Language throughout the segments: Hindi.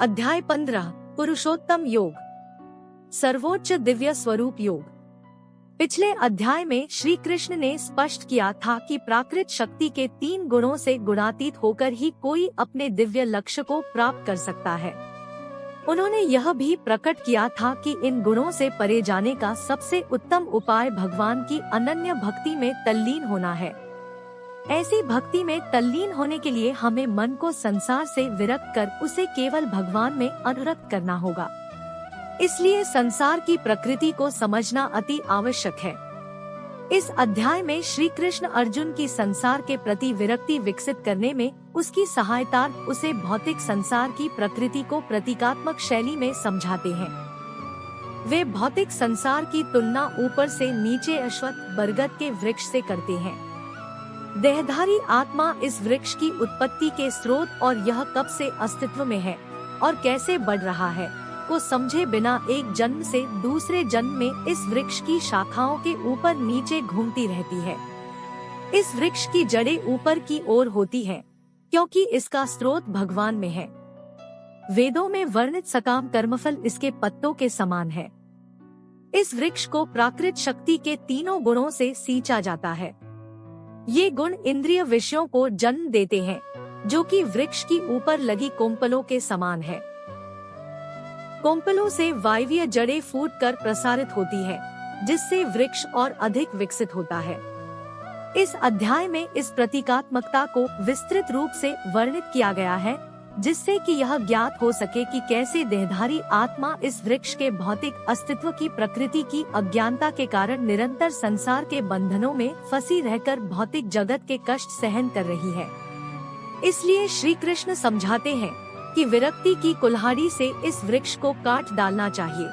अध्याय 15 पुरुषोत्तम योग, सर्वोच्च दिव्य स्वरूप योग। पिछले अध्याय में श्री कृष्ण ने स्पष्ट किया था कि प्राकृत शक्ति के 3 गुणों से गुणातीत होकर ही कोई अपने दिव्य लक्ष्य को प्राप्त कर सकता है। उन्होंने यह भी प्रकट किया था कि इन गुणों से परे जाने का सबसे उत्तम उपाय भगवान की अनन्य भक्ति में तल्लीन होना है। ऐसी भक्ति में तल्लीन होने के लिए हमें मन को संसार से विरक्त कर उसे केवल भगवान में अनुरक्त करना होगा। इसलिए संसार की प्रकृति को समझना अति आवश्यक है। इस अध्याय में श्री कृष्ण अर्जुन की संसार के प्रति विरक्ति विकसित करने में उसकी सहायता उसे भौतिक संसार की प्रकृति को प्रतीकात्मक शैली में समझाते हैं। वे भौतिक संसार की तुलना ऊपर से नीचे अश्वत्थ बरगद के वृक्ष से करते हैं। देहधारी आत्मा इस वृक्ष की उत्पत्ति के स्रोत और यह कब से अस्तित्व में है और कैसे बढ़ रहा है को समझे बिना एक जन्म से दूसरे जन्म में इस वृक्ष की शाखाओं के ऊपर नीचे घूमती रहती है। इस वृक्ष की जड़ें ऊपर की ओर होती हैं, क्योंकि इसका स्रोत भगवान में है। वेदों में वर्णित सकाम कर्मफल इसके पत्तों के समान है। इस वृक्ष को प्राकृत शक्ति के 3 गुणों से सींचा जाता है। ये गुण इंद्रिय विषयों को जन्म देते हैं, जो कि वृक्ष की ऊपर लगी कोम्पलों के समान है। कोम्पलों से वायवीय जड़ें फूटकर प्रसारित होती है, जिससे वृक्ष और अधिक विकसित होता है। इस अध्याय में इस प्रतीकात्मकता को विस्तृत रूप से वर्णित किया गया है, जिससे कि यह ज्ञात हो सके कि कैसे देहधारी आत्मा इस वृक्ष के भौतिक अस्तित्व की प्रकृति की अज्ञानता के कारण निरंतर संसार के बंधनों में फंसी रहकर भौतिक जगत के कष्ट सहन कर रही है। इसलिए श्री कृष्ण समझाते हैं कि विरक्ति की कुल्हाड़ी से इस वृक्ष को काट डालना चाहिए।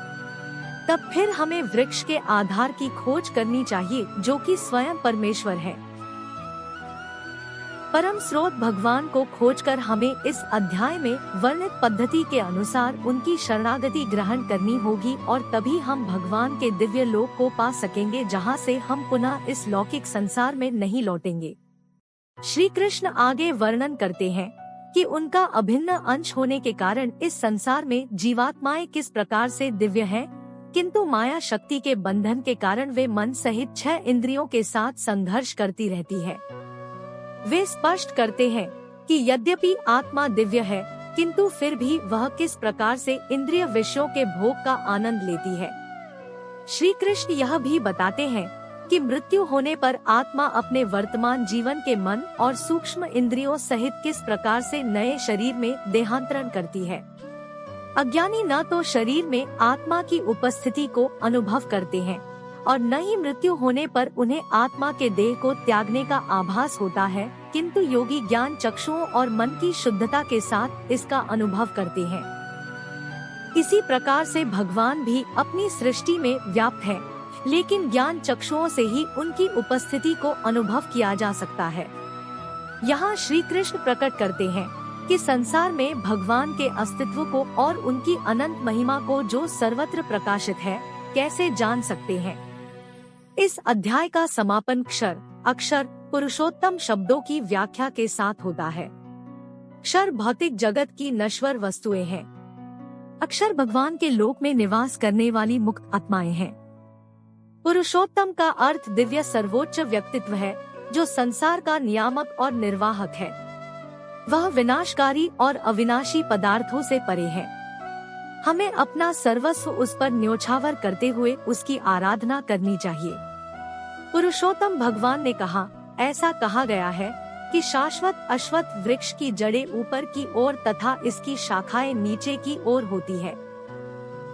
तब फिर हमें वृक्ष के आधार की खोज करनी चाहिए, जो कि स्वयं परमेश्वर है। परम स्रोत भगवान को खोजकर हमें इस अध्याय में वर्णित पद्धति के अनुसार उनकी शरणागति ग्रहण करनी होगी, और तभी हम भगवान के दिव्य लोक को पा सकेंगे, जहां से हम पुनः इस लौकिक संसार में नहीं लौटेंगे। श्री कृष्ण आगे वर्णन करते हैं कि उनका अभिन्न अंश होने के कारण इस संसार में जीवात्माएं किस प्रकार से दिव्य हैं, किंतु माया शक्ति के बंधन के कारण वे मन सहित 6 इंद्रियों के साथ संघर्ष करती रहती है। वे स्पष्ट करते हैं कि यद्यपि आत्मा दिव्य है, किंतु फिर भी वह किस प्रकार से इंद्रिय विषयों के भोग का आनंद लेती है। श्री कृष्ण यह भी बताते हैं कि मृत्यु होने पर आत्मा अपने वर्तमान जीवन के मन और सूक्ष्म इंद्रियों सहित किस प्रकार से नए शरीर में देहांतरण करती है। अज्ञानी न तो शरीर में आत्मा की उपस्थिति को अनुभव करते हैं और न ही मृत्यु होने पर उन्हें आत्मा के देह को त्यागने का आभास होता है, किंतु योगी ज्ञान चक्षुओं और मन की शुद्धता के साथ इसका अनुभव करते हैं। इसी प्रकार से भगवान भी अपनी सृष्टि में व्याप्त है, लेकिन ज्ञान चक्षुओं से ही उनकी उपस्थिति को अनुभव किया जा सकता है। यहाँ श्री कृष्ण प्रकट करते हैं कि संसार में भगवान के अस्तित्व को और उनकी अनंत महिमा को, जो सर्वत्र प्रकाशित है, कैसे जान सकते हैं। इस अध्याय का समापन क्षर, अक्षर, पुरुषोत्तम शब्दों की व्याख्या के साथ होता है। क्षर भौतिक जगत की नश्वर वस्तुएं हैं। अक्षर भगवान के लोक में निवास करने वाली मुक्त आत्माएं हैं। पुरुषोत्तम का अर्थ दिव्य सर्वोच्च व्यक्तित्व है, जो संसार का नियामक और निर्वाहक है। वह विनाशकारी और अविनाशी पदार्थों से परे है। हमें अपना सर्वस्व उस पर न्योछावर करते हुए उसकी आराधना करनी चाहिए। पुरुषोत्तम भगवान ने कहा, ऐसा कहा गया है कि शाश्वत अश्वत्थ वृक्ष की जड़ें ऊपर की ओर तथा इसकी शाखाएं नीचे की ओर होती है।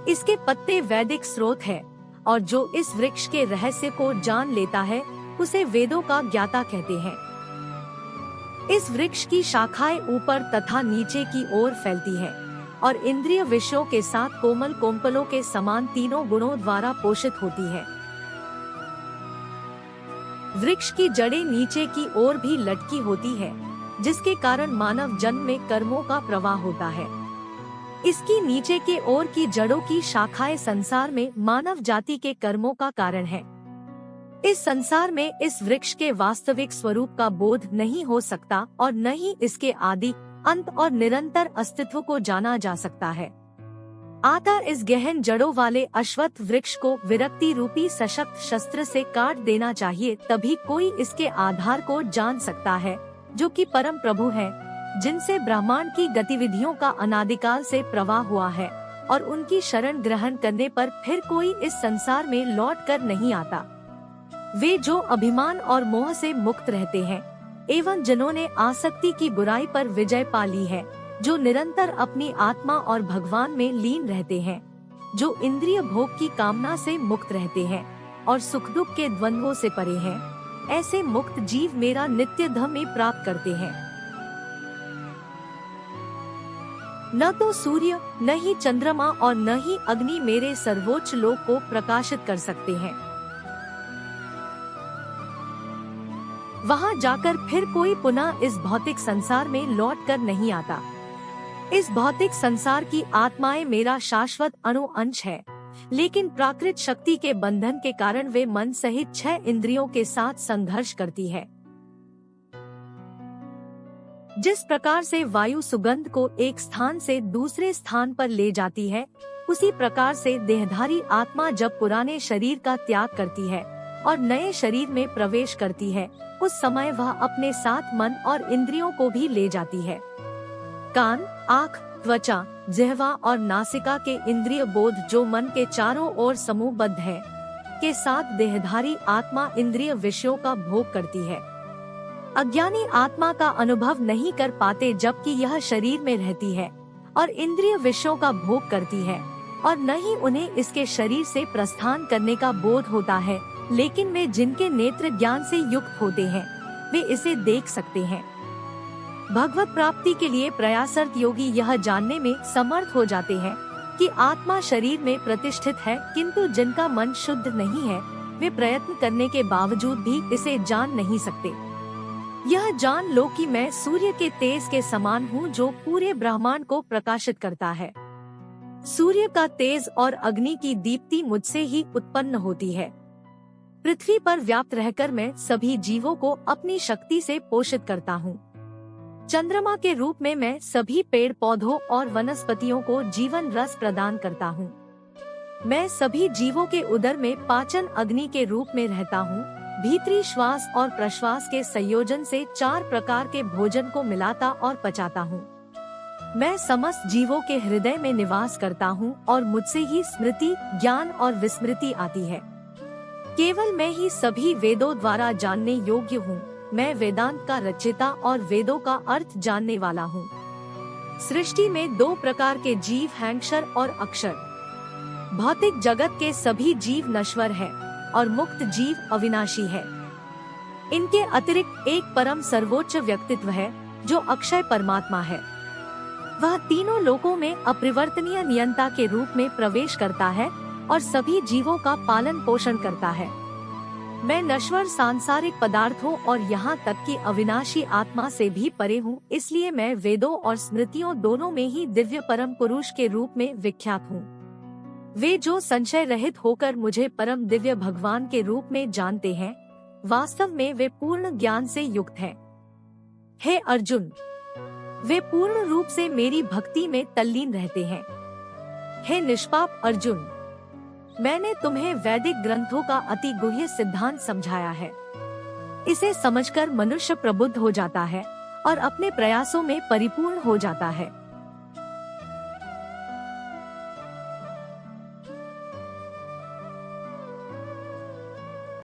इसके पत्ते वैदिक स्रोत है, और जो इस वृक्ष के रहस्य को जान लेता है उसे वेदों का ज्ञाता कहते हैं। इस वृक्ष की शाखाएं ऊपर तथा नीचे की ओर फैलती है और इंद्रिय विषयों के साथ कोमल कोम्पलों के समान 3 गुणों द्वारा पोषित होती है। वृक्ष की जड़ें नीचे की ओर भी लटकी होती है, जिसके कारण मानव जन्म में कर्मों का प्रवाह होता है। इसकी नीचे के ओर की जड़ों की शाखाएं संसार में मानव जाति के कर्मों का कारण है। इस संसार में इस वृक्ष के वास्तविक स्वरूप का बोध नहीं हो सकता और न ही इसके आदि अंत और निरंतर अस्तित्व को जाना जा सकता है। अतः इस गहन जड़ों वाले अश्वत्थ वृक्ष को विरक्ति रूपी सशक्त शस्त्र से काट देना चाहिए, तभी कोई इसके आधार को जान सकता है, जो कि परम प्रभु है, जिनसे ब्रह्मांड की गतिविधियों का अनादिकाल से प्रवाह हुआ है, और उनकी शरण ग्रहण करने पर फिर कोई इस संसार में लौट कर नहीं आता। वे जो अभिमान और मोह से मुक्त रहते हैं एवं जिन्होंने आसक्ति की बुराई पर विजय पा ली है, जो निरंतर अपनी आत्मा और भगवान में लीन रहते हैं, जो इंद्रिय भोग की कामना से मुक्त रहते हैं और सुख दुख के द्वंद्वों से परे हैं, ऐसे मुक्त जीव मेरा नित्य धाम में प्राप्त करते हैं। न तो सूर्य, न ही चंद्रमा और न ही अग्नि मेरे सर्वोच्च लोक को प्रकाशित कर सकते हैं। वहां जाकर फिर कोई पुनः इस भौतिक संसार में लौट कर नहीं आता। इस भौतिक संसार की आत्माएं मेरा शाश्वत अणु अंश है, लेकिन प्राकृत शक्ति के बंधन के कारण वे मन सहित 6 इंद्रियों के साथ संघर्ष करती है। जिस प्रकार से वायु सुगंध को एक स्थान से दूसरे स्थान पर ले जाती है, उसी प्रकार से देहधारी आत्मा जब पुराने शरीर का त्याग करती है और नए शरीर में प्रवेश करती है, उस समय वह अपने साथ मन और इंद्रियों को भी ले जाती है। कान, आँख, त्वचा, जिह्वा और नासिका के इंद्रिय बोध जो मन के चारों ओर समूहबद्ध है, के साथ देहधारी आत्मा इंद्रिय विषयों का भोग करती है। अज्ञानी आत्मा का अनुभव नहीं कर पाते, जबकि यह शरीर में रहती है और इंद्रिय विषयों का भोग करती है, और न ही उन्हें इसके शरीर से प्रस्थान करने का बोध होता है, लेकिन वे जिनके नेत्र ज्ञान से युक्त होते हैं, वे इसे देख सकते हैं। भगवत प्राप्ति के लिए प्रयासरत योगी यह जानने में समर्थ हो जाते हैं कि आत्मा शरीर में प्रतिष्ठित है, किंतु जिनका मन शुद्ध नहीं है, वे प्रयत्न करने के बावजूद भी इसे जान नहीं सकते। यह जान लो कि मैं सूर्य के तेज के समान हूँ, जो पूरे ब्रह्मांड को प्रकाशित करता है। सूर्य का तेज और अग्नि की दीप्ति मुझसे ही उत्पन्न होती है। पृथ्वी पर व्याप्त रहकर मैं सभी जीवों को अपनी शक्ति से पोषित करता हूँ। चंद्रमा के रूप में मैं सभी पेड़ पौधों और वनस्पतियों को जीवन रस प्रदान करता हूँ। मैं सभी जीवों के उदर में पाचन अग्नि के रूप में रहता हूँ। भीतरी श्वास और प्रश्वास के संयोजन से 4 प्रकार के भोजन को मिलाता और पचाता हूँ। मैं समस्त जीवों के हृदय में निवास करता हूँ और मुझसे ही स्मृति, ज्ञान और विस्मृति आती है। केवल मैं ही सभी वेदों द्वारा जानने योग्य हूँ। मैं वेदांत का रचयिता और वेदों का अर्थ जानने वाला हूँ। सृष्टि में 2 प्रकार के जीव हैं, क्षर और अक्षर। भौतिक जगत के सभी जीव नश्वर है और मुक्त जीव अविनाशी है। इनके अतिरिक्त एक परम सर्वोच्च व्यक्तित्व है, जो अक्षय परमात्मा है। वह तीनों लोकों में अपरिवर्तनीय नियंता के रूप में प्रवेश करता है और सभी जीवों का पालन पोषण करता है। मैं नश्वर सांसारिक पदार्थों और यहाँ तक कि अविनाशी आत्मा से भी परे हूँ, इसलिए मैं वेदों और स्मृतियों दोनों में ही दिव्य परम पुरुष के रूप में विख्यात हूँ। वे जो संशय रहित होकर मुझे परम दिव्य भगवान के रूप में जानते हैं, वास्तव में वे पूर्ण ज्ञान से युक्त हैं। हे अर्जुन, वे पूर्ण रूप से मेरी भक्ति में तल्लीन रहते हैं। हे निष्पाप अर्जुन, मैंने तुम्हें वैदिक ग्रंथों का अति गुह्य सिद्धांत समझाया है। इसे समझकर मनुष्य प्रबुद्ध हो जाता है और अपने प्रयासों में परिपूर्ण हो जाता है।